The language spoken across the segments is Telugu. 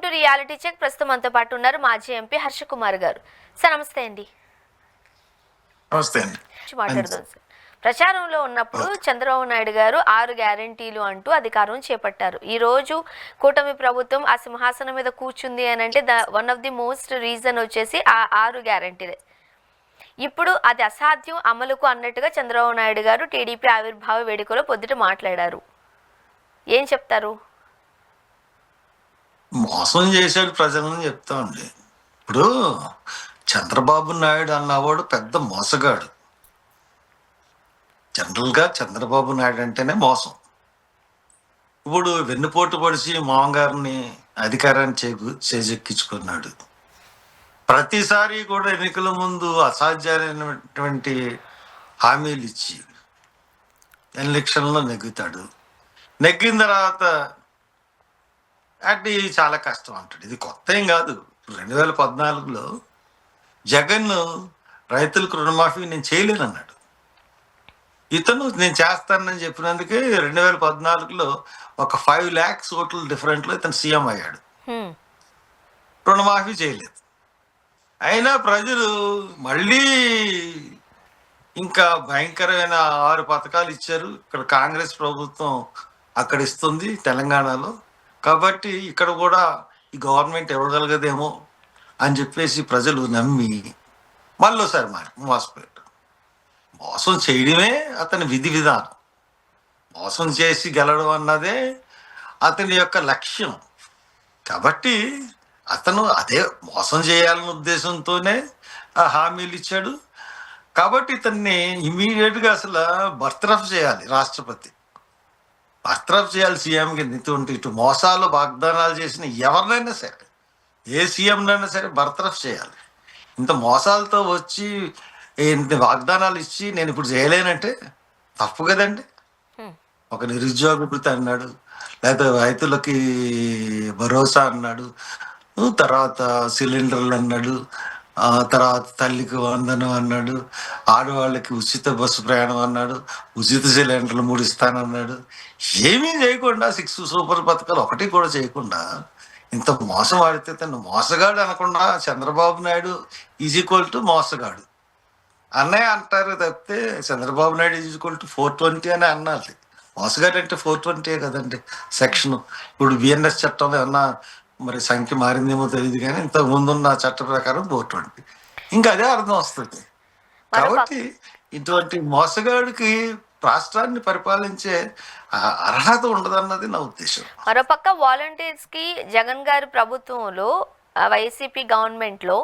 To reality check. ప్రస్తుతం మనతో పాటు ఉన్నారు మాజీ ఎంపీ హర్ష కుమార్ గారు. సార్ నమస్తే అండి. నమస్తే అండి. మాట్లాడదాం సార్. ప్రచారంలో ఉన్నప్పుడు చంద్రబాబు నాయుడు గారు 6 గ్యారంటీలు అంటూ అధికారం చేపట్టారు. ఈ రోజు కూటమి ప్రభుత్వం ఆ సింహాసనం మీద కూర్చుంది అని అంటే one of the most reason వచ్చేసి ఆ 6 గ్యారంటీలే. ఇప్పుడు అది అసాధ్యం అమలుకు అన్నట్టుగా చంద్రబాబు నాయుడు గారు టీడీపీ ఆవిర్భావ వేడుకలో పొద్దుట మాట్లాడారు. ఏం చెప్తారు? మోసం చేశాడు ప్రజలను చెప్తామండి. ఇప్పుడు చంద్రబాబు నాయుడు అన్నవాడు పెద్ద మోసగాడు. జనరల్గా చంద్రబాబు నాయుడు అంటేనే మోసం. ఇప్పుడు వెన్నుపోటు పొడిచి మామగారిని అధికారాన్ని చేజెక్కించుకున్నాడు. ప్రతిసారి కూడా ఎన్నికల ముందు అసాధ్యమైనటువంటి హామీలు ఇచ్చి ఎలక్షన్లో నెగ్గుతాడు. నెగ్గిన తర్వాత అది చాలా కష్టం అంటాడు. ఇది కొత్త ఏం కాదు. 2014లో జగన్ రైతులకు రుణమాఫీ నేను చేయలేనన్నాడు. ఇతను నేను చేస్తానని చెప్పినందుకే 2014లో ఒక 5 lakhs ఓట్ల డిఫరెంట్లో ఇతను సీఎం అయ్యాడు. రుణమాఫీ చేయలేదు. అయినా ప్రజలు మళ్ళీ ఇంకా భయంకరమైన 6 పథకాలు ఇచ్చారు. ఇక్కడ కాంగ్రెస్ ప్రభుత్వం అక్కడ ఇస్తుంది తెలంగాణలో. కాబట్టి ఇక్కడ కూడా ఈ గవర్నమెంట్ ఇవ్వగలగదేమో అని చెప్పేసి ప్రజలు నమ్మి మళ్ళీసారి మోసపోయాడు. మోసం చేయడమే అతని విధి విధానం. మోసం చేసి గెలవడం అన్నదే అతని యొక్క లక్ష్యం. కాబట్టి అతను అదే మోసం చేయాలనే ఉద్దేశంతోనే ఆ హామీలు ఇచ్చాడు. కాబట్టి ఇతన్ని ఇమీడియట్గా అసలు బర్తరఫ్ చేయాలి రాష్ట్రపతి. బర్తరఫ్ చేయాలి సీఎం కింద. ఇటు మోసాలు వాగ్దానాలు చేసిన ఎవరినైనా సరే, ఏ సీఎంనైనా సరే బర్తరఫ్ చేయాలి. ఇంత మోసాలతో వచ్చి ఇంత వాగ్దానాలు ఇచ్చి నేను ఇప్పుడు చేయలేనంటే తప్పు కదండి. ఒక నిరుద్యోగ భృతి అన్నాడు, లేకపోతే రైతులకి భరోసా అన్నాడు, తర్వాత సిలిండర్లు అన్నాడు, తర్వాత తల్లికి వందనం అన్నాడు, ఆడవాళ్ళకి ఉచిత బస్సు ప్రయాణం అన్నాడు, ఉచిత సిలిండర్లు 3 ఇస్తానన్నాడు. ఏమీ చేయకుండా 6 సూపర్ పథకాలు ఒకటి కూడా చేయకుండా ఇంత మోసం ఆడితే తను మోసగాడు అనకుండా చంద్రబాబు నాయుడు = మోసగాడు అన్నయ్య అంటారు తప్పితే చంద్రబాబు నాయుడు = 420 అని అన్నారు. మోసగాడు అంటే 420 కదండి సెక్షన్. ఇప్పుడు బిఎన్ఎస్ చట్టంలో ఏమన్నా మరి సంఖ్య మారిందేమో తెలియదు కానీ ఇంతకు ముందున్న చట్ట ప్రకారం 420. ఇంకా అదే అర్థం వస్తుంది. కాబట్టి ఇటువంటి మోసగాడికి రాష్ట్రాన్ని పరిపాలించే అర్హత ఉండదన్నది నా ఉద్దేశం. మరోపక్క వాలంటీర్స్ కి జగన్ గారి ప్రభుత్వంలో వైసీపీ గవర్నమెంట్ లో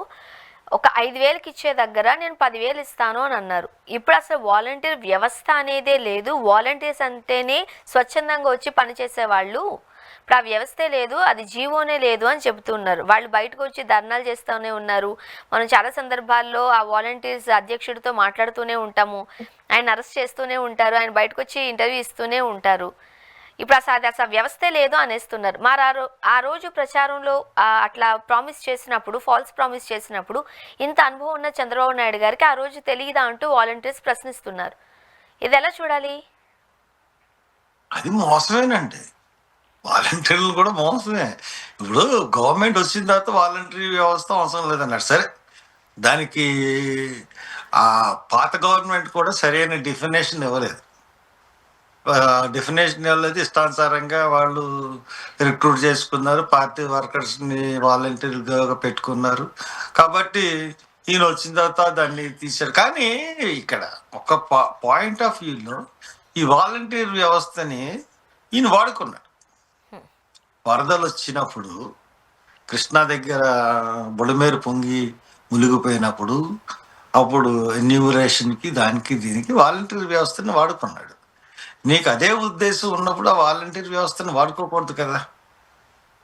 ఒక 5,000కి ఇచ్చే దగ్గర నేను 10,000 ఇస్తాను అని అన్నారు. ఇప్పుడు అసలు వాలంటీర్ వ్యవస్థ అనేదే లేదు. వాలంటీర్స్ అంటేనే స్వచ్ఛందంగా వచ్చి పనిచేసే వాళ్ళు. ఇప్పుడు ఆ వ్యవస్థే లేదు, అది జీవోనే లేదు అని చెబుతున్నారు. వాళ్ళు బయటకు వచ్చి ధర్నాలు చేస్తూనే ఉన్నారు. మనం చాలా సందర్భాల్లో ఆ వాలంటీర్స్ అధ్యక్షుడితో మాట్లాడుతూనే ఉంటాము. ఆయన అరెస్ట్ చేస్తూనే ఉంటారు, ఆయన బయటకు వచ్చి ఇంటర్వ్యూ ఇస్తూనే ఉంటారు. ఇప్పుడు అసలు వ్యవస్థే లేదు అనేస్తున్నారు. మరి ఆ రోజు ప్రచారంలో అట్లా ప్రామిస్ చేసినప్పుడు, ఫాల్స్ ప్రామిస్ చేసినప్పుడు ఇంత అనుభవం ఉన్న చంద్రబాబు నాయుడు గారికి ఆ రోజు తెలియదా అంటూ వాలంటీర్స్ ప్రశ్నిస్తున్నారు. ఇది ఎలా చూడాలి? అది మోసమేనండి. వాలంటీర్లు కూడా మోసమే. ఇప్పుడు గవర్నమెంట్ వచ్చిన తర్వాత వాలంటీర్ వ్యవస్థ అవసరం లేదన్నాడు. సరే, దానికి ఆ పాత గవర్నమెంట్ కూడా సరైన డెఫినేషన్ ఇవ్వలేదు. డెఫినేషన్ ఇవ్వలేదు. ఇష్టానుసారంగా వాళ్ళు రిక్రూట్ చేసుకున్నారు, పార్టీ వర్కర్స్ని వాలంటీర్గా పెట్టుకున్నారు. కాబట్టి ఈయన వచ్చిన తర్వాత దాన్ని తీశారు. కానీ ఇక్కడ ఒక పాయింట్ ఆఫ్ వ్యూలో ఈ వాలంటీర్ వ్యవస్థని ఈయన వాడుకున్నాడు. వరదలు వచ్చినప్పుడు కృష్ణా దగ్గర బుడమేరు పొంగి మునిగిపోయినప్పుడు అప్పుడు ఎన్యూమరేషన్కి దానికి దీనికి వాలంటీర్ వ్యవస్థని వాడుకున్నాడు. నీకు అదే ఉద్దేశం ఉన్నప్పుడు ఆ వాలంటీర్ వ్యవస్థను వాడుకోకూడదు కదా.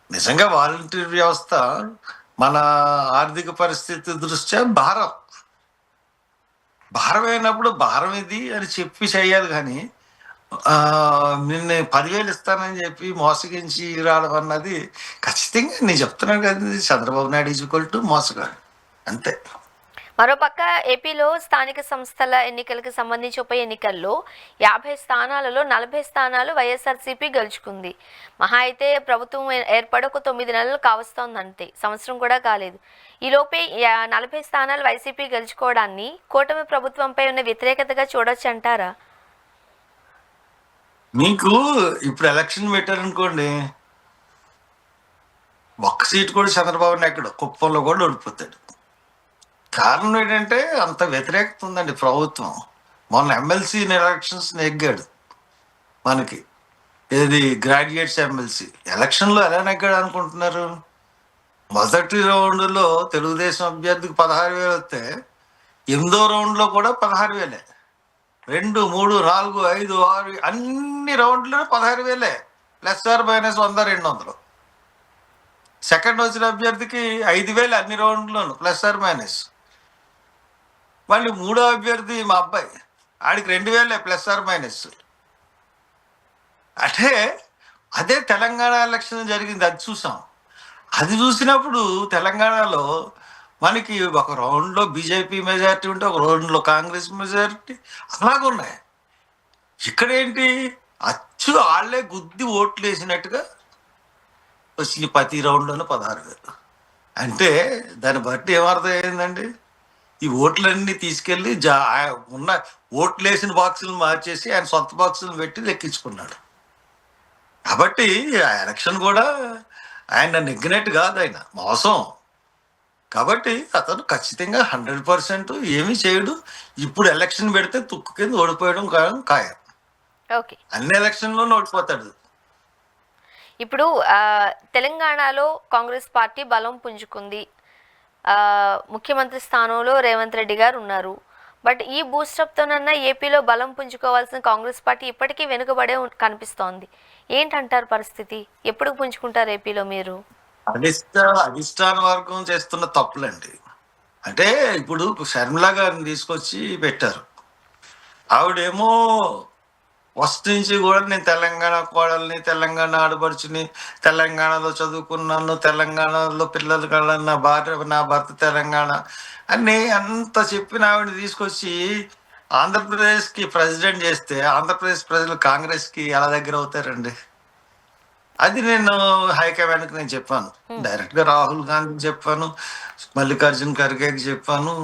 నిజంగా వాలంటీర్ వ్యవస్థ మన ఆర్థిక పరిస్థితి దృష్ట్యా భారమైనప్పుడు భారం ఇది అని చెప్పి చేయాలి. కానీ నిన్న 10,000 ఇస్తానని చెప్పి మోసగించి రావడం అన్నది ఖచ్చితంగా నేను చెప్తున్నాను కదా, చంద్రబాబు నాయుడు = మోసగాడు అంతే. మరోపక్క ఏపీలో స్థానిక సంస్థల ఎన్నికలకు సంబంధించి ఉప ఎన్నికల్లో 50 స్థానాలలో 40 స్థానాలు వైఎస్ఆర్సీపీ గెలుచుకుంది. మహా అయితే ప్రభుత్వం ఏర్పడి ఒక 9 నెలలు కావస్తోందంతే, సంవత్సరం కూడా కాలేదు. ఈలోపే 40 స్థానాలు వైసీపీ గెలుచుకోవడాన్ని కూటమి ప్రభుత్వంపై ఉన్న వ్యతిరేకతగా చూడొచ్చు అంటారా? మీకు ఇప్పుడు ఎలక్షన్ పెట్టారనుకోండి, ఒక్క సీటు కూడా చంద్రబాబు నాయుడు కుప్పంలో కూడా ఓడిపోతాడు. కారణం ఏంటంటే అంత వ్యతిరేకత ఉందండి ప్రభుత్వం. మొన్న ఎమ్మెల్సీ ఎలక్షన్స్ నెగ్గాడు మనకి, ఏది గ్రాడ్యుయేట్స్ ఎమ్మెల్సీ ఎలక్షన్లో ఎలా నెగ్గాడు అనుకుంటున్నారు? మొదటి రౌండ్లో తెలుగుదేశం అభ్యర్థికి 16,000 వస్తే 8వ రౌండ్లో కూడా 16,000. 2, 3, 4, 5, 6 అన్ని రౌండ్లో 16,000 ±100, 200. సెకండ్ వచ్చిన అభ్యర్థికి 5,000 అన్ని రౌండ్లోను ±. మళ్ళీ మూడో అభ్యర్థి మా అబ్బాయి, ఆడికి 2,000 ±. అంటే అదే తెలంగాణ ఎలక్షన్ జరిగింది, అది చూసాం. అది చూసినప్పుడు తెలంగాణలో మనకి ఒక రౌండ్లో బీజేపీ మెజారిటీ ఉంటే ఒక రౌండ్లో కాంగ్రెస్ మెజారిటీ అలాగున్నాయి. ఇక్కడేంటి అచ్చు వాళ్ళే గుద్ది ఓట్లు వేసినట్టుగా వచ్చి ప్రతి రౌండ్లోనూ 16,000. అంటే దాన్ని బట్టి ఏమర్థం అయిందండి? ఈ ఓట్లన్నీ తీసుకెళ్ళి ఉన్న ఓట్లు వేసిన బాక్సులను మార్చేసి ఆయన సొంత బాక్సులను పెట్టి లెక్కించుకున్నాడు. కాబట్టి ఆ ఎలక్షన్ కూడా ఆయన నెగ్గినట్టు కాదు, ఆయన మోసం. కాబట్టి అతను ఖచ్చితంగా 100% ఏమీ చేయడు. ఇప్పుడు ఎలక్షన్ పెడితే తుక్కు కింద ఓడిపోయడం ఖాయం. ఓకే, అన్ని ఎలక్షన్లోనూ ఓడిపోతాడు. ఇప్పుడు తెలంగాణలో కాంగ్రెస్ పార్టీ బలం పుంజుకుంది. ముఖ్యమంత్రి స్థానంలో రేవంత్ రెడ్డి గారు ఉన్నారు. బట్ ఈ బూస్టప్తోనన్నా ఏపీలో బలం పుంజుకోవాల్సిన కాంగ్రెస్ పార్టీ ఇప్పటికీ వెనుకబడే కనిపిస్తోంది. ఏంటంటారు పరిస్థితి? ఎప్పుడు పుంజుకుంటారు ఏపీలో మీరు? అధిష్టాన వర్గం చేస్తున్న తప్పులండి. అంటే ఇప్పుడు షర్మిల గారిని తీసుకొచ్చి పెట్టారు. ఆవిడేమో ఫస్ట్ నుంచి కూడా నేను తెలంగాణ కోడల్ని, తెలంగాణ ఆడపడుచుని, తెలంగాణలో చదువుకున్నాను, తెలంగాణలో పిల్లలు కల నా భర్త తెలంగాణ అని అంత చెప్పిన ఆవిడని తీసుకొచ్చి ఆంధ్రప్రదేశ్కి ప్రెసిడెంట్ చేస్తే ఆంధ్రప్రదేశ్ ప్రజలు కాంగ్రెస్కి ఎలా దగ్గర అవుతారండి? అది నేను హైకమాండ్కి నేను చెప్పాను, డైరెక్ట్గా రాహుల్ గాంధీకి చెప్పాను, మల్లికార్జున్ ఖర్గేకి చెప్పాను,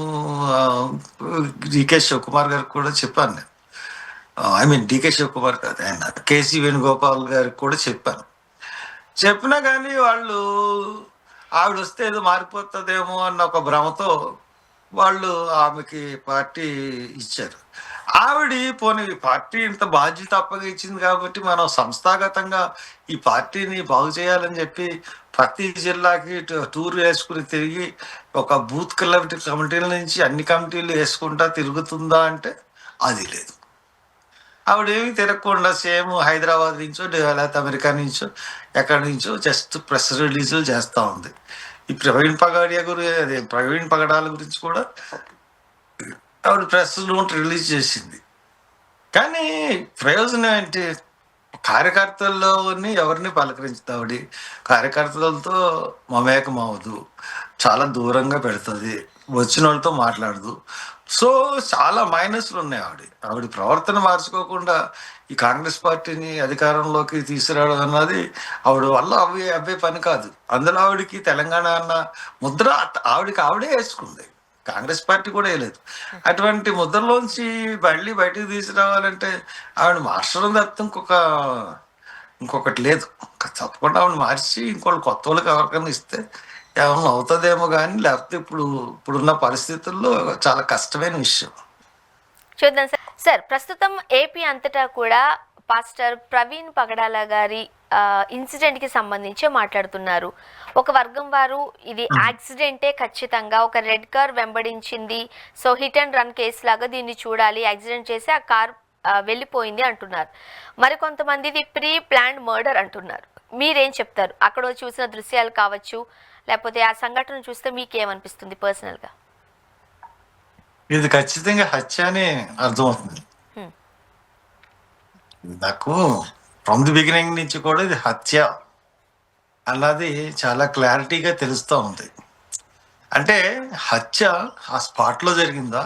డికే శివకుమార్ గారికి కూడా చెప్పాను నేను. డికే శివకుమార్ కాదు, ఆయన కేసీ వేణుగోపాల్ గారికి కూడా చెప్పాను. చెప్పినా కానీ వాళ్ళు ఆవిడ వస్తే ఏదో మారిపోతుందేమో అన్న ఒక భ్రమతో వాళ్ళు ఆమెకి పార్టీ ఇచ్చారు. ఆవిడ పోనీ పార్టీ ఇంత బాధ్యత అప్పగించింది కాబట్టి మనం సంస్థాగతంగా ఈ పార్టీని బాగు చేయాలని చెప్పి ప్రతి జిల్లాకి టూర్ వేసుకుని తిరిగి ఒక బూత్ కమిటీల నుంచి అన్ని కమిటీలు వేసుకుంటా తిరుగుతుందా అంటే అది లేదు. ఆవిడేమి తిరగకుండా సేమ్ హైదరాబాద్ నుంచో లేకపోతే అమెరికా నుంచో ఎక్కడి నుంచో జస్ట్ ప్రెస్ రిలీజులు చేస్తూ ఉంది. ఈ ప్రవీణ్ పగడాల గురించి కూడా ఆవిడ ప్రెస్ నోట్ రిలీజ్ చేసింది. కానీ ప్రయోజనం ఏంటి? కార్యకర్తల్లోని ఎవరిని పలకరించుతుంది ఆవిడ, కార్యకర్తలతో మమేకం అవ్వదు, చాలా దూరంగా పెడుతుంది, వచ్చిన వాళ్ళతో మాట్లాడదు. సో చాలా మైనస్లు ఉన్నాయి ఆవిడ ప్రవర్తన మార్చుకోకుండా ఈ కాంగ్రెస్ పార్టీని అధికారంలోకి తీసుకురావడం అన్నది ఆవిడ వల్ల అవే పని కాదు. అందులో ఆవిడకి తెలంగాణ అన్న ముద్ర ఆవిడే వేసుకుంది, కాంగ్రెస్ పార్టీ కూడా వేయలేదు. అటువంటి ముద్రలోంచి మళ్ళీ బయటకు తీసుకురావాలంటే ఆవిడ మార్చడం తప్పితే ఇంకొకటి లేదు. తప్పకుండా ఆవిడ మార్చి ఇంకోళ్ళు కొత్త వాళ్ళకి ఎవరికైనా ఇస్తే ఏమన్నా అవుతుందేమో కానీ, లేకపోతే ఇప్పుడున్న పరిస్థితుల్లో చాలా కష్టమైన విషయం. చూద్దాం సార్. ప్రస్తుతం ఏపీ అంతటా కూడా పాస్టర్ ప్రవీణ్ పగడాల గారి ఇన్సిడెంట్కి సంబంధించి మాట్లాడుతున్నారు. ఒక వర్గం వారు ఇది యాక్సిడెంటే, ఖచ్చితంగా ఒక రెడ్ కార్ వెంబడించింది, so hit and run case లాగా దీన్ని చూడాలి, యాక్సిడెంట్ చేసి ఆ కార్ వెళ్ళిపోయింది అంటున్నారు. మరికొంతమంది ఇది ప్రీ ప్లాన్డ్ మర్డర్ అంటున్నారు. మీరేం చెప్తారు? అక్కడ చూసిన దృశ్యాలు కావచ్చు, లేకపోతే ఆ సంఘటన చూస్తే మీకేమనిపిస్తుంది పర్సనల్గా? ఇది ఖచ్చితంగా హత్య అని అర్థమవుతుంది నాకు. ఫ్రమ్ ది బిగినింగ్ నుంచి కూడా ఇది హత్య అన్నది చాలా క్లారిటీగా తెలుస్తూ ఉంది. అంటే హత్య ఆ స్పాట్లో జరిగిందా,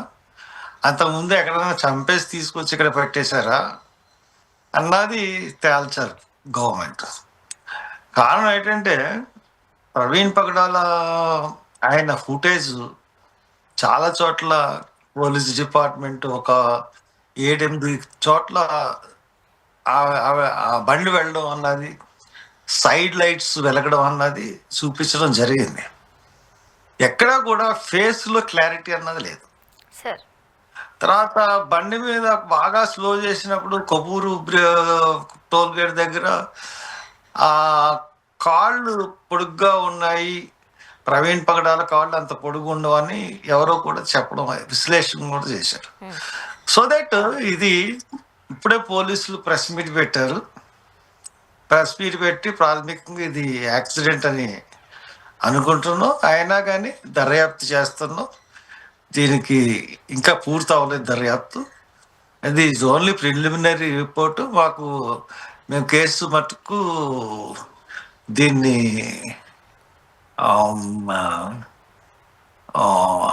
అంతకుముందు ఎక్కడైనా చంపేసి తీసుకొచ్చి ఇక్కడ పెట్టేశారా అన్నది తేల్చారు గవర్నమెంట్. కారణం ఏంటంటే ప్రవీణ్ పగడాల ఆయన ఫుటేజ్ చాలా చోట్ల పోలీస్ డిపార్ట్మెంట్ ఒక 7-8 చోట్ల ఆ బండి వెళ్ళడం అన్నది, సైడ్ లైట్స్ వెలగడం అన్నది చూపించడం జరిగింది. ఎక్కడా కూడా ఫేస్లో క్లారిటీ అన్నది లేదు. సార్. తర్వాత బండి మీద బాగా స్లో చేసినప్పుడు కొవ్వూరు టోల్ గేట్ దగ్గర ఆ కాళ్ళు పొడుగ్గా ఉన్నాయి, ప్రవీణ్ పగడాల కాళ్ళు అంత పొడుగు ఉండవని ఎవరో కూడా చెప్పడం, విశ్లేషణ కూడా చేశారు. సో దట్ ఇది ఇప్పుడే పోలీసులు ప్రెస్ మీట్ పెట్టారు. ప్రెస్ మీట్ పెట్టి ప్రాథమికంగా ఇది యాక్సిడెంట్ అని అనుకుంటున్నాం. అయినా కానీ దర్యాప్తు చేస్తున్నాం. దీనికి ఇంకా పూర్తి అవ్వలేదు దర్యాప్తు. అది ఈజ్ ఓన్లీ ప్రిలిమినరీ రిపోర్టు. మేము కేసు మటుకు దీన్ని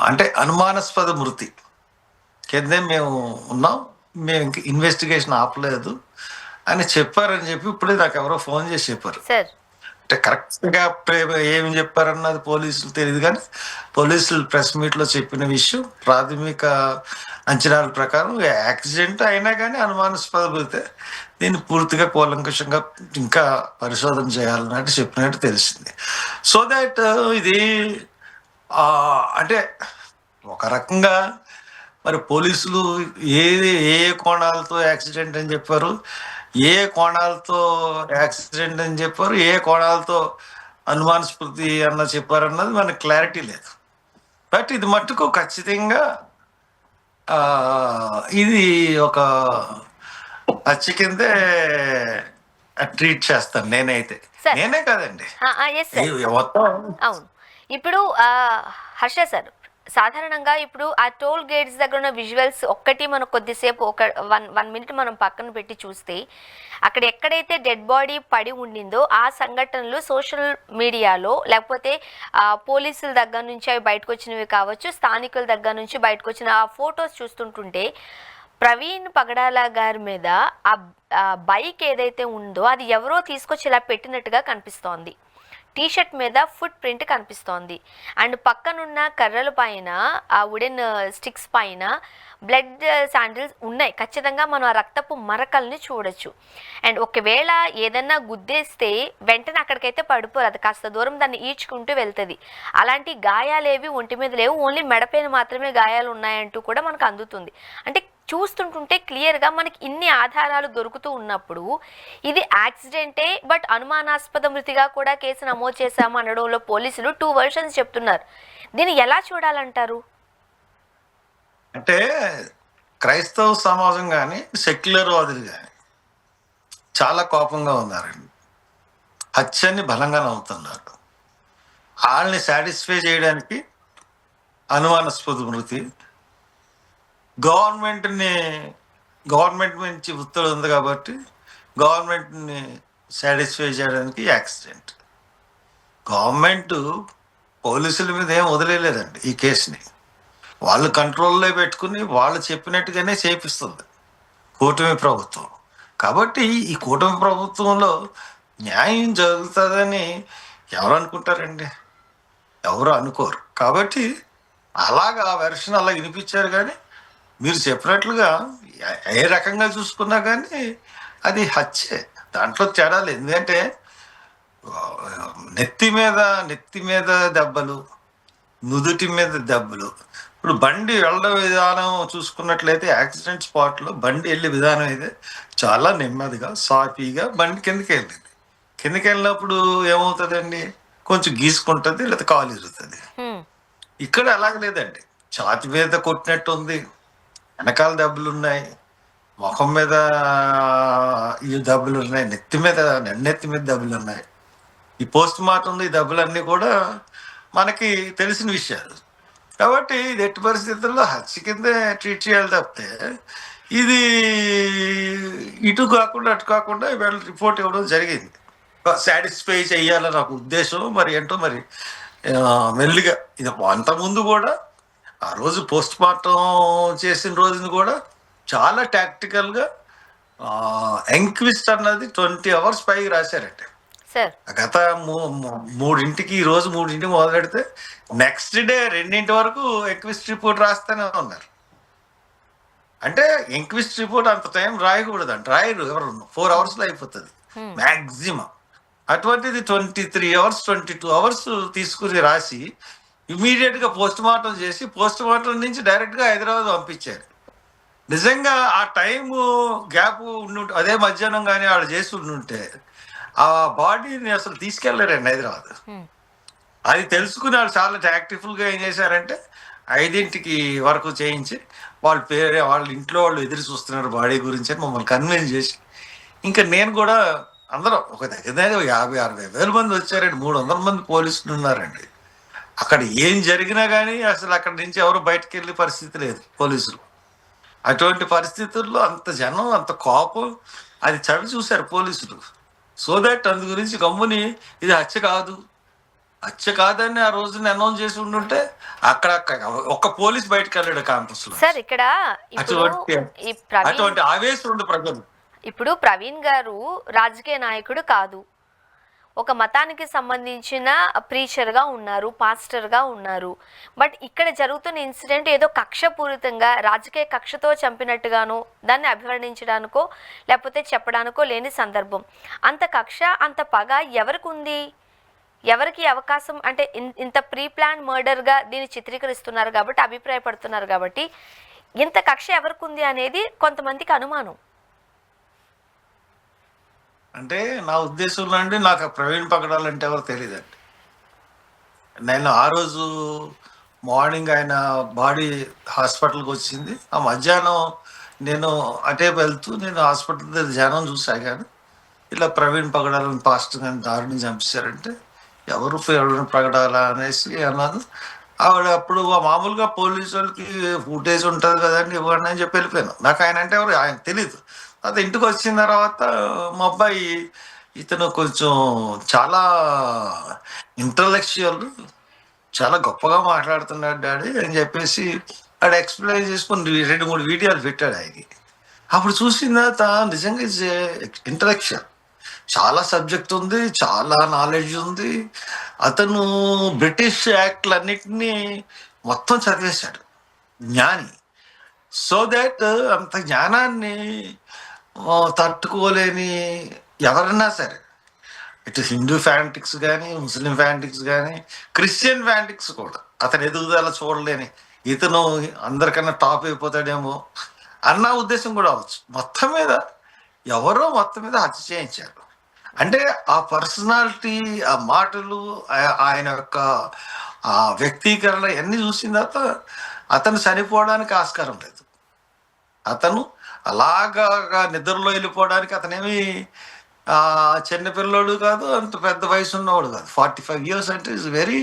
అంటే అనుమానాస్పద మృతి కిందే మేము ఉన్నాం, మేము ఇంక ఇన్వెస్టిగేషన్ ఆపలేదు అని చెప్పారని చెప్పి ఇప్పుడే నాకు ఎవరో ఫోన్ చేసి చెప్పారు. అంటే కరెక్ట్గా ఏమి చెప్పారన్నది పోలీసులు తెలియదు, కానీ పోలీసులు ప్రెస్ మీట్లో చెప్పిన విషయం ప్రాథమిక అంచనాల ప్రకారం యాక్సిడెంట్ అయినా కానీ అనుమానాస్పద మృతే. దీన్ని పూర్తిగా కూలంకషంగా ఇంకా పరిశోధన చేయాలన్నట్టు చెప్పినట్టు తెలిసింది. సో దాట్ ఇది అంటే ఒక రకంగా మరి పోలీసులు ఏ ఏ కోణాలతో యాక్సిడెంట్ అని చెప్పారు, ఏ కోణాలతో యాక్సిడెంట్ అని చెప్పారు, ఏ కోణాలతో అనుమానాస్పృతి అన్న చెప్పారన్నది మనకు క్లారిటీ లేదు. బట్ ఇది మట్టుకు ఖచ్చితంగా ఇది ఒక హత్య కిందే ట్రీట్ చేస్తాను నేనైతే. నేనే కాదండి, మొత్తం. అవును. ఇప్పుడు హర్ష సార్, సాధారణంగా ఇప్పుడు ఆ టోల్ గేట్స్ దగ్గర ఉన్న విజువల్స్ ఒక్కటి మనం కొద్దిసేపు ఒక 1 మినిట్ మనం పక్కన పెట్టి చూస్తే, అక్కడ ఎక్కడైతే డెడ్ బాడీ పడి ఉండిందో ఆ సంఘటనలు సోషల్ మీడియాలో, లేకపోతే పోలీసుల దగ్గర నుంచి అవి బయటకు వచ్చినవి కావచ్చు, స్థానికుల దగ్గర నుంచి బయటకు వచ్చిన ఆ ఫొటోస్ చూస్తుంటుంటే ప్రవీణ్ పగడాల గారి మీద ఆ బైక్ ఏదైతే ఉందో అది ఎవరో తీసుకొచ్చి ఇలా పెట్టినట్టుగా కనిపిస్తోంది. టీషర్ట్ మీద ఫుట్ ప్రింట్ కనిపిస్తోంది. అండ్ పక్కనున్న కర్రల పైన, ఆ వుడెన్ స్టిక్స్ పైన బ్లడ్ శాండిల్స్ ఉన్నాయి. ఖచ్చితంగా మనం ఆ రక్తపు మరకల్ని చూడొచ్చు. అండ్ ఒకవేళ ఏదన్నా గుద్దేస్తే వెంటనే అక్కడికైతే పడిపోరు, అది కాస్త దూరం దాన్ని ఈడ్చుకుంటూ వెళ్తుంది. అలాంటి గాయాలేవి ఒంటి మీద లేవు, ఓన్లీ మెడపైన మాత్రమే గాయాలు ఉన్నాయంటూ కూడా మనకు అందుతుంది. అంటే చూస్తుంటుంటే క్లియర్గా మనకి ఇన్ని ఆధారాలు దొరుకుతూ ఉన్నప్పుడు ఇది యాక్సిడెంటే, బట్ అనుమానాస్పద మృతిగా కూడా కేసు నమోదు చేశాము అనడంలో పోలీసులు 2 వర్షన్స్ చెప్తున్నారు. దీన్ని ఎలా చూడాలంటారు? అంటే క్రైస్తవ సమాజం కానీ సెక్యులర్ వాదులు కానీ చాలా కోపంగా ఉన్నారండి. హత్యని బలంగా నమ్ముతున్నారు. వాళ్ళని సాటిస్ఫై చేయడానికి అనుమానాస్పద మృతి, గవర్నమెంట్ నుంచి ఉత్తర్వు ఉంది కాబట్టి గవర్నమెంట్ని సాటిస్ఫై చేయడానికి యాక్సిడెంట్. గవర్నమెంట్ పోలీసుల మీద ఏం వదిలేదండి ఈ కేసుని. వాళ్ళు కంట్రోల్లో పెట్టుకుని వాళ్ళు చెప్పినట్టుగానే చేపిస్తుంది కూటమి ప్రభుత్వం. కాబట్టి ఈ కూటమి ప్రభుత్వంలో న్యాయం జరుగుతుందని ఎవరు అనుకుంటారండి? ఎవరు అనుకోరు. కాబట్టి అలాగా ఆ వెర్షన్ అలా వినిపించారు. కానీ మీరు చెప్పినట్లుగా ఏ రకంగా చూసుకున్నా కానీ అది హత్యే, దాంట్లో తేడా లేదు. ఎందుకంటే నెత్తి మీద దెబ్బలు, నుదుటి మీద దెబ్బలు. ఇప్పుడు బండి వెళ్ళడం విధానం చూసుకున్నట్లయితే యాక్సిడెంట్ స్పాట్లో బండి వెళ్ళే విధానం అయితే చాలా నెమ్మదిగా సాఫీగా బండి కిందకి వెళ్ళింది. కిందకి వెళ్ళినప్పుడు ఏమవుతుందండి, కొంచెం గీసుకుంటుంది, లేదా కాలు ఇరుగుతుంది. ఇక్కడ అలాగ లేదండి, ఛాతి మీద కొట్టినట్టు ఉంది, వెనకాల దెబ్బలు ఉన్నాయి, ముఖం మీద ఈ దెబ్బలు ఉన్నాయి, నెత్తి మీద దెబ్బలు ఉన్నాయి. ఈ పోస్ట్ మార్టంలో ఈ దెబ్బలన్నీ కూడా మనకి తెలిసిన విషయాలు. కాబట్టి ఇది ఎట్టి పరిస్థితుల్లో హత్య కింద ట్రీట్ చేయాలి తప్పితే ఇది ఇటు కాకుండా అటు కాకుండా వీళ్ళ రిపోర్ట్ ఇవ్వడం జరిగింది. సాటిస్ఫై చెయ్యాలని నాకు ఉద్దేశం. మరి ఏంటో మరి మెల్లిగా ఇది అంతకుముందు కూడా ఆ రోజు పోస్ట్ మార్టం చేసిన రోజున కూడా చాలా టాక్టికల్గా ఎంక్విస్ట్ అన్నది 20 hours పైకి రాశారంటే సార్ గత మూడింటికి ఈ రోజు 3ంటికి మొదలెడితే నెక్స్ట్ డే 2 వరకు ఎంక్విస్ట్ రిపోర్ట్ రాస్తూనే ఉన్నారు. అంటే ఎంక్విస్ట్ రిపోర్ట్ అంత టైం రాయకూడదు అంట, రాయరు ఎవరు, 4 hours అయిపోతుంది మ్యాక్సిమం. అటువంటిది 23 hours 22 hours తీసుకుని రాసి ఇమీడియట్ గా పోస్ట్ మార్టం చేసి పోస్ట్ మార్టం నుంచి డైరెక్ట్ గా హైదరాబాద్ పంపించారు. నిజంగా ఆ టైం గ్యాప్ ఉండి అదే మధ్యాహ్నం కానీ వాళ్ళు చేసి ఉండుంటే ఆ బాడీని అసలు తీసుకెళ్లారండి హైదరాబాద్. అది తెలుసుకుని వాళ్ళు చాలా టాక్టిఫుల్ గా ఏం చేశారంటే 5 వరకు చేయించి వాళ్ళ ఇంట్లో వాళ్ళు ఎదురు చూస్తున్నారు బాడీ గురించి అని మమ్మల్ని కన్విన్స్ చేసి, ఇంకా నేను కూడా అందరం ఒక దగ్గర 50-60 వేల మంది వచ్చారండి, 300 మంది పోలీసులు ఉన్నారండి. అక్కడ ఏం జరిగినా కానీ అసలు అక్కడి నుంచి ఎవరు బయటకు వెళ్ళే పరిస్థితి లేదు పోలీసులు. అటువంటి పరిస్థితుల్లో అంత జనం అంత కోపం అది చవి చూశారు పోలీసులు. సో దట్ అందు గురించి గమ్ముని ఇది హత్య కాదని ఆ రోజున అనౌన్స్ చేసి ఉండుంటే అక్కడ ఒక్క పోలీస్ బయటకు వెళ్ళాడు క్యాంపస్ లో. సార్ ఇక్కడ అటువంటి ఆవేశం ఉండే ప్రజలు. ఇప్పుడు ప్రవీణ్ గారు రాజకీయ నాయకుడు కాదు, ఒక మతానికి సంబంధించిన ప్రీచర్గా ఉన్నారు, పాస్టర్గా ఉన్నారు. బట్ ఇక్కడ జరుగుతున్న ఇన్సిడెంట్ ఏదో కక్షపూరితంగా రాజకీయ కక్షతో చంపినట్టుగానో దాన్ని అభివర్ణించడానికో లేకపోతే చెప్పడానికో లేని సందర్భం. అంత కక్ష అంత పగ ఎవరికి ఉంది? ఎవరికి అవకాశం అంటే ఇంత ప్రీ ప్లాన్ మర్డర్గా దీన్ని చిత్రీకరిస్తున్నారు కాబట్టి, అభిప్రాయపడుతున్నారు కాబట్టి ఇంత కక్ష ఎవరికి ఉంది అనేది కొంతమందికి అనుమానం. అంటే నా ఉద్దేశంలో అండి, నాకు ప్రవీణ్ పగడాలంటే ఎవరు తెలియదండి. నేను ఆ రోజు మార్నింగ్ ఆయన బాడీ హాస్పిటల్కి వచ్చింది, ఆ మధ్యాహ్నం నేను అటే వెళ్తూ నేను హాస్పిటల్ దగ్గర జనం చూసాగాను ఇలా ప్రవీణ్ పగడాలని పాస్టర్ గారిని దారుణం చంపేశారంటే ఎవరు ప్రవీణ్ పగడాల అనేసి అన్నాను. ఆవిడ అప్పుడు మామూలుగా పోలీసు వాళ్ళకి ఫుటేజ్ ఉంటుంది కదండి ఇవ్వండి అని చెప్పి వెళ్ళిపోయాను. నాకు ఆయన అంటే ఎవరు ఆయన తెలీదు. అది ఇంటికి వచ్చిన తర్వాత మా అబ్బాయి ఇతను కొంచెం చాలా ఇంటలెక్చువల్, చాలా గొప్పగా మాట్లాడుతున్నాడు డాడీ అని చెప్పేసి ఆడ ఎక్స్ప్లెయిన్ చేసుకుని 2-3 వీడియోలు పెట్టాడు ఆయనకి. అప్పుడు చూసిన తర్వాత నిజంగా ఇంటలెక్చువల్, చాలా సబ్జెక్ట్ ఉంది, చాలా నాలెడ్జ్ ఉంది. అతను బ్రిటిష్ యాక్ట్లన్నిటినీ మొత్తం చదివేశాడు, జ్ఞాని. సో దట్ అంత జ్ఞానాన్ని తట్టుకోలేని ఎవరన్నా సరే, ఇటు హిందూ ఫ్యానిటిక్స్ కానీ, ముస్లిం ఫ్యానిటిక్స్ కానీ, క్రిస్టియన్ ఫ్యానిటిక్స్ కూడా అతను ఎదుగుదల చూడలేని, ఇతను అందరికన్నా టాప్ అయిపోతాడేమో అన్న ఉద్దేశం కూడా అవచ్చు. మొత్తం మీద హత్య చేయించారు. అంటే ఆ పర్సనాలిటీ, ఆ మాటలు, ఆయన యొక్క ఆ వ్యక్తీకరణ అన్నీ చూసిన తర్వాత అతను చనిపోవడానికి ఆస్కారం లేదు. అతను అలాగా నిద్రలో వెళ్ళిపోవడానికి అతనేమి చిన్నపిల్లోడు కాదు, అంత పెద్ద వయసు ఉన్నవాడు కాదు. 45 years అంటే ఇస్ వెరీ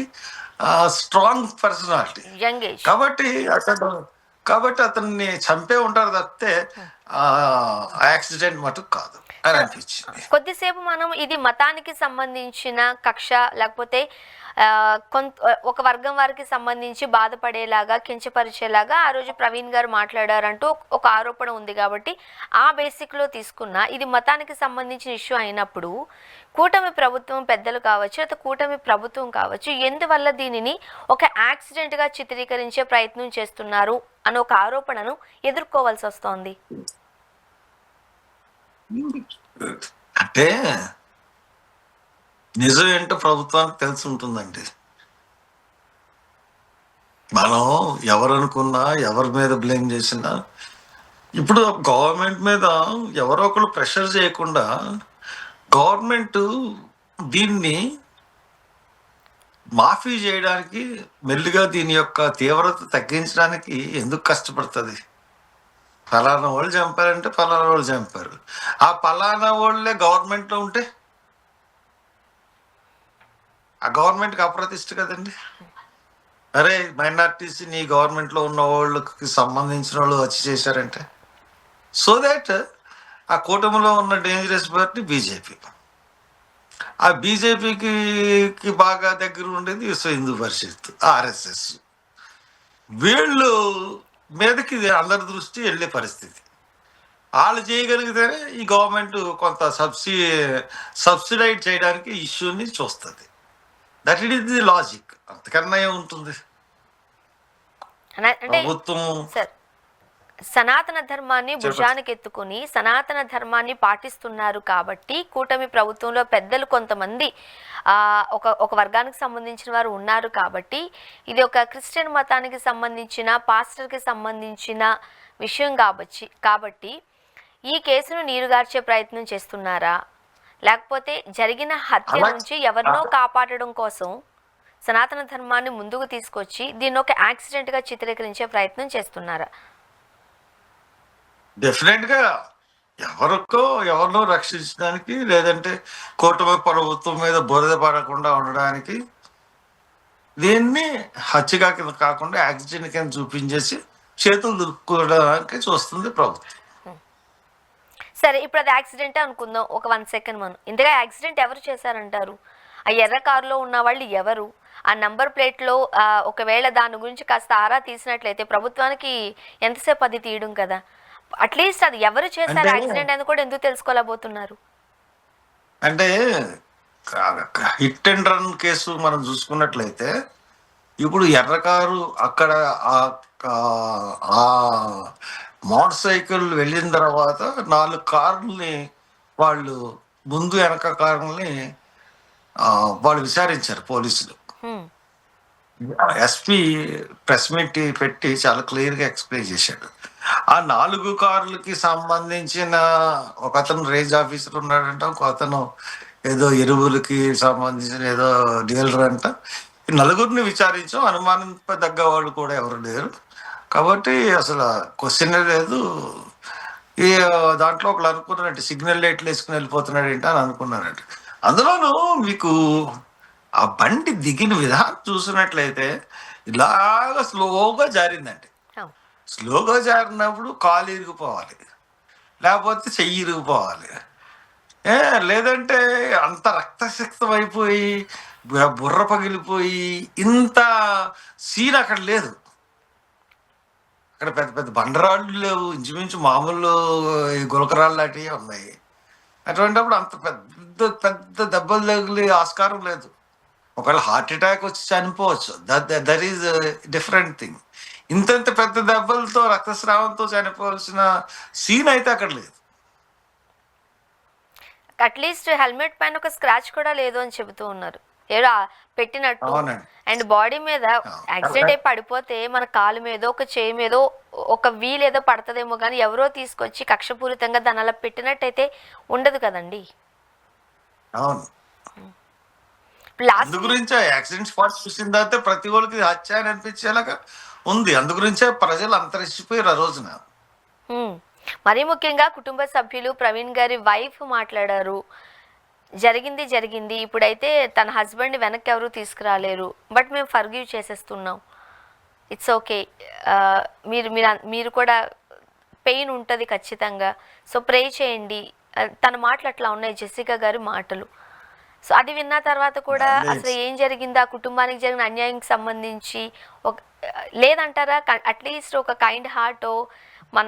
స్ట్రాంగ్ పర్సనాలిటీ. కాబట్టి అతన్ని చంపే ఉంటారు తప్పితే యాక్సిడెంట్ మటుకు కాదు అని అనిపించింది. కొద్దిసేపు మనం ఇది మతానికి సంబంధించిన కక్ష లేకపోతే ఒక వర్గం వారికి సంబంధించి బాధపడేలాగా, కించపరిచేలాగా ఆ రోజు ప్రవీణ్ గారు మాట్లాడారంటూ ఒక ఆరోపణ ఉంది కాబట్టి ఆ బేసిక్లో తీసుకున్న ఇది మతానికి సంబంధించిన ఇష్యూ అయినప్పుడు కూటమి ప్రభుత్వం పెద్దలు కావచ్చు లేదా కూటమి ప్రభుత్వం కావచ్చు ఎందువల్ల దీనిని ఒక యాక్సిడెంట్గా చిత్రీకరించే ప్రయత్నం చేస్తున్నారు అని ఒక ఆరోపణను ఎదుర్కోవాల్సి వస్తోంది. అంటే నిజం ఏంటో ప్రభుత్వానికి తెలిసి ఉంటుందండి. మనం ఎవరనుకున్నా, ఎవరి మీద బ్లేమ్ చేసినా, ఇప్పుడు గవర్నమెంట్ మీద ఎవరో ఒకరు ప్రెషర్ చేయకుండా గవర్నమెంట్ దీన్ని మాఫీ చేయడానికి, మెల్లిగా దీని యొక్క తీవ్రత తగ్గించడానికి ఎందుకు కష్టపడుతుంది? ఫలానా వాళ్ళు చంపారంటే ఫలానా వాళ్ళు చంపారు, ఆ ఫలానా వాళ్ళే గవర్నమెంట్లో ఉంటే ఆ గవర్నమెంట్కి అప్రతిష్ట కదండి. అరే మైనార్టీస్ నీ గవర్నమెంట్లో ఉన్న వాళ్ళకి సంబంధించిన వాళ్ళు వచ్చి చేశారంటే, సో దాట్ ఆ కూటమిలో ఉన్న డేంజరస్ పార్టీ బీజేపీ. ఆ బీజేపీకి బాగా దగ్గర ఉండేది విశ్వ హిందూ పరిషత్, ఆర్ఎస్ఎస్. వీళ్ళు మీదకి అందరి దృష్టి వెళ్ళే పరిస్థితి. వాళ్ళు చేయగలిగితేనే ఈ గవర్నమెంట్ కొంత సబ్సిడైజ్ చేయడానికి ఇష్యూని చూస్తుంది. That it is the logic. అంతకన్నా ఏముంటుంది? అంటే ప్రభుత్వం సార్, సనాతన ధర్మాన్ని చెప్పండి. భుజానికి ఎత్తుకుని సనాతన ధర్మాన్ని పాటిస్తున్నారు కాబట్టి కూటమి ప్రభుత్వంలో పెద్దలు కొంతమంది ఒక వర్గానికి సంబంధించిన వారు ఉన్నారు కాబట్టి ఇది ఒక క్రిస్టియన్ మతానికి సంబంధించిన పాస్టర్కి సంబంధించిన విషయం కాబట్టి ఈ కేసును నీరుగార్చే ప్రయత్నం చేస్తున్నారా, లేకపోతే జరిగిన హత్య నుంచి ఎవరినో కాపాడడం కోసం సనాతన ధర్మాన్ని ముందుకు తీసుకొచ్చి దీన్ని ఒక యాక్సిడెంట్గా చిత్రీకరించే ప్రయత్నం చేస్తున్నారా? డెఫినెట్ గా ఎవరినో రక్షించడానికి, లేదంటే కూటమి ప్రభుత్వం మీద బురద పడకుండా ఉండడానికి దీన్ని హత్యగా కింద కాకుండా యాక్సిడెంట్ కింద చూపించేసి చేతులు దులుపుకోవడానికి చూస్తుంది ప్రభుత్వం. సరే, ఇప్పుడు అది యాక్సిడెంటే అనుకుందాం. ఒక 1 సెకండ్ మనం ఇంతగా యాక్సిడెంట్ ఎవరు చేశారంటారు? ఆ ఎర్ర కారులో ఉన్న వాళ్ళు ఎవరు? ఆ నంబర్ ప్లేట్లో ఒకవేళ దాని గురించి కాస్త ఆరా తీసినట్లయితే ప్రభుత్వానికి ఎంతసేపు అది తీయడం కదా. అట్లీస్ట్ అది ఎవరు చేశారు యాక్సిడెంట్ అని కూడా ఎందుకు తెలుసుకోలేకపోతున్నారు? అంటే హిట్ అండ్ రన్ కేసు మనం చూసుకున్నట్లయితే ఇప్పుడు ఎర్ర కారు అక్కడ ఆ మోటార్ సైకిల్ వెళ్ళిన తర్వాత 4 కార్లని వాళ్ళు ముందు వెనక కార్లని వాళ్ళు విచారించారు పోలీసులు. ఎస్పీ ప్రెస్ మీట్ పెట్టి చాలా క్లియర్ గా ఎక్స్ప్లెయిన్ చేశాడు. ఆ 4 కార్లకి సంబంధించిన ఒక అతను రేంజ్ ఆఫీసర్ ఉన్నాడంట, ఒక అతను ఏదో ఎరువులకి సంబంధించిన ఏదో డీలర్ అంట. ఈ 4ని విచారించాం, అనుమానింపదగ్గ వాళ్ళు కూడా ఎవరు లేరు కాబట్టి అసలు క్వశ్చన్ లేదు. ఈ దాంట్లో ఒకళ్ళు అనుకున్నారంటే సిగ్నల్ లైట్లు వేసుకుని వెళ్ళిపోతున్నాడు ఏంటి అని అనుకున్నారంట. అందులోనూ మీకు ఆ బండి దిగిన విధానం చూసినట్లయితే ఇలాగ స్లోగా జారిందండి. స్లోగా జారినప్పుడు కాలు ఇరిగిపోవాలి, లేకపోతే చెయ్యి ఇరిగిపోవాలి, లేదంటే అంత రక్తసిక్తం అయిపోయి బుర్ర పగిలిపోయి ఇంత సీన్ అక్కడ లేదు. అక్కడ పెద్ద పెద్ద బండరాళ్ళు లేవు, ఇంచుమించు మామూలు గులకరాళ్ళు లాంటివి ఉన్నాయి. అటువంటిప్పుడు అంత పెద్ద పెద్ద దెబ్బలు తగిలి ఆస్కారం లేదు. ఒకవేళ హార్ట్ అటాక్ వచ్చి చనిపోవచ్చు, దట్ ఈజ్ డిఫరెంట్ థింగ్. ఇంత పెద్ద దెబ్బలతో రక్తస్రావంతో చనిపోవాల్సిన సీన్ అయితే అక్కడ లేదు. అట్లీస్ట్ హెల్మెట్ పైన ఒక స్క్రాచ్ కూడా లేదు అని చెబుతూ ఉన్నారు, ఏదో పెట్టినట్టు. అండ్ బాడీ మీద యాక్సిడెంట్ అయి పడిపోతే మన కాలు మీదో ఒక చేయి మీదో ఒక వీల్ ఏదో పడుతుందేమో కానీ ఎవరో తీసుకొచ్చి కక్షపూరితంగా దాని అలా పెట్టినట్టయితే ఉండదు కదండి. అవును, అందు గురించే యాక్సిడెంట్ స్పాట్స్ చూసిన తర్వాత ప్రతి ఒక్కరికి హత్య అని అనిపించేలాగా ఉంది. అందు గురించే ప్రజలు అంతరిచ్చిపోయారు ఆ రోజున. మరీ ముఖ్యంగా కుటుంబ సభ్యులు ప్రవీణ్ గారి వైఫ్ మాట్లాడారు, జరిగింది ఇప్పుడైతే తన హస్బెండ్ని వెనక్కి ఎవరు తీసుకురాలేరు, బట్ మేము ఫర్గివ్ చేసేస్తున్నాం, ఇట్స్ ఓకే, మీరు కూడా పెయిన్ ఉంటుంది ఖచ్చితంగా, సో ప్రే చేయండి. తన మాటలు అట్లా ఉన్నాయి, జెసికా గారి మాటలు. సో అది విన్న తర్వాత కూడా అసలు ఏం జరిగింది, ఆ కుటుంబానికి జరిగిన అన్యాయంకి సంబంధించి ఒక లేదంటారా? అట్లీస్ట్ ఒక కైండ్ హార్ట్, మన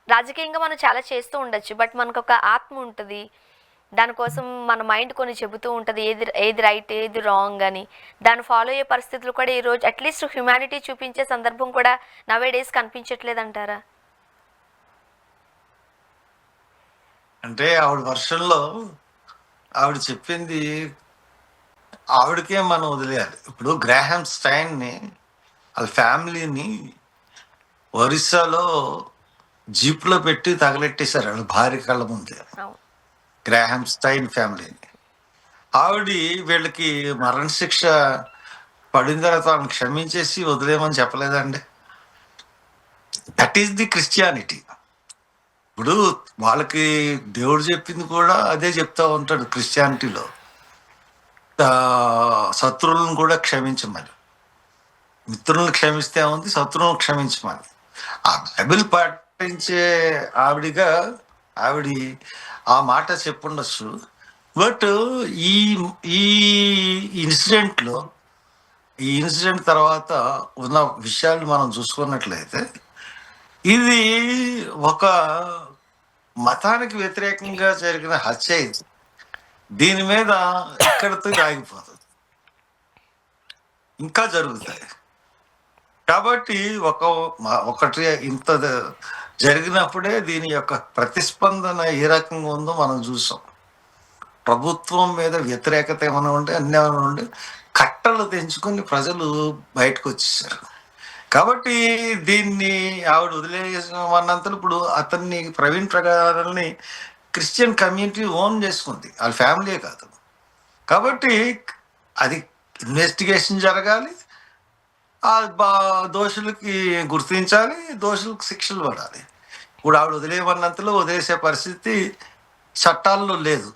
రాజకీయంగా మనం చాలా చేస్తూ ఉండొచ్చు, బట్ మనకు ఒక ఆత్మ ఉంటుంది, దానికోసం మన మైండ్ కొన్ని చెబుతూ ఉంటుంది ఏది రైట్ ఏది రాంగ్ అని. దాన్ని ఫాలో అయ్యే పరిస్థితులు కూడా ఈరోజు అట్లీస్ట్ హ్యుమానిటీ చూపించే సందర్భం కూడా నవే డేస్ కనిపించట్లేదంటారా? అంటే ఆవిడ వర్షంలో ఆవిడ చెప్పింది ఆవిడకే మనం వదిలేయాలి. ఇప్పుడు గ్రాహం స్టైన్ని వాళ్ళ ఫ్యామిలీని ఒరిస్సాలో జీప్లో పెట్టి తగలెట్టేశారు వాళ్ళ భార్య కళ్ళ ముందే, గ్రాహం స్టైన్ ఫ్యామిలీని. ఆవిడ వీళ్ళకి మరణశిక్ష పడిన తర్వాత వాళ్ళని క్షమించేసి వదిలేమని చెప్పలేదండి. That is the Christianity. ఇప్పుడు వాళ్ళకి దేవుడు చెప్పింది కూడా అదే చెప్తా ఉంటాడు క్రిస్టియానిటీలో, శత్రువులను కూడా క్షమించమని. మిత్రులను క్షమిస్తే ఉంది, శత్రువులను క్షమించమని. ఆ బైబిల్ పాటించే ఆవిడ ఆ మాట చెప్పుండొచ్చు, బట్ ఈ ఈ ఇన్సిడెంట్లో ఈ ఇన్సిడెంట్ తర్వాత ఉన్న విషయాలు మనం చూసుకున్నట్లయితే ఇది ఒక మతానికి వ్యతిరేకంగా జరిగిన హత్య ఇది. దీని మీద ఇక్కడితో ఆగిపోతుంది, ఇంకా జరుగుతాయి. కాబట్టి ఒకటి ఇంత జరిగినప్పుడే దీని యొక్క ప్రతిస్పందన ఏ రకంగా ఉందో మనం చూసాం. ప్రభుత్వం మీద వ్యతిరేకత ఏమైనా ఉంటే అన్నీ ఏమైనా ఉంటే కట్టలు తెంచుకొని ప్రజలు బయటకు వచ్చేసారు. కాబట్టి దీన్ని ఆవిడ వదిలేసినంతలో ఇప్పుడు అతన్ని ప్రవీణ్ ప్రకారాన్ని క్రిస్టియన్ కమ్యూనిటీ ఓన్ చేసుకుంది, వాళ్ళ ఫ్యామిలీయే కాదు. కాబట్టి అది ఇన్వెస్టిగేషన్ జరగాలి, ఆ దోషులకి గుర్తించాలి, దోషులకు శిక్షలు పడాలి. ఇప్పుడు ఆవిడ వదిలేయమన్నంతలో వదిలేసే పరిస్థితి చట్టాల్లో లేదు.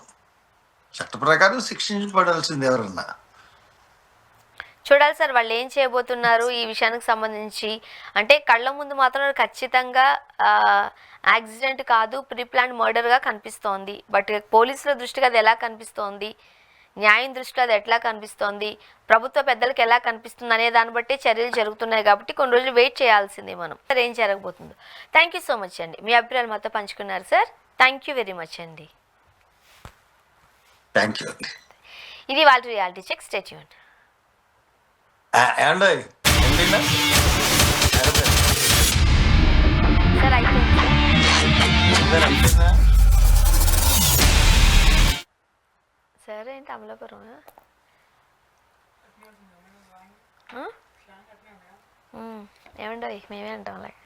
చట్ట ప్రకారం శిక్షించబడాల్సింది ఎవరన్నా. చూడాలి సార్ వాళ్ళు ఏం చేయబోతున్నారు ఈ విషయానికి సంబంధించి. అంటే కళ్ళ ముందు మాత్రం ఖచ్చితంగా యాక్సిడెంట్ కాదు, ప్రీ ప్లాన్ మర్డర్గా కనిపిస్తోంది. బట్ పోలీసుల దృష్టికి అది ఎలా కనిపిస్తోంది, న్యాయం దృష్టిలో అది ఎట్లా కనిపిస్తోంది, ప్రభుత్వ పెద్దలకు ఎలా కనిపిస్తుంది అనే దాన్ని బట్టి చర్యలు జరుగుతున్నాయి. కాబట్టి కొన్ని రోజులు వెయిట్ చేయాల్సిందే మనం, సార్ ఏం జరగబోతుందో. థ్యాంక్ యూ సో మచ్ అండి, మీ అభిప్రాయాలు మాతో పంచుకున్నారు sir. Thank you very much అండి. థ్యాంక్ యూ అండి. ఇది వాళ్ళ రియాలిటీ చెక్. Stay tuned. ఏమండి సార్ అయిపోయింది సార్. ఏంటి అమలాపురం ఏమండో మేమే అంటాం అలాగే.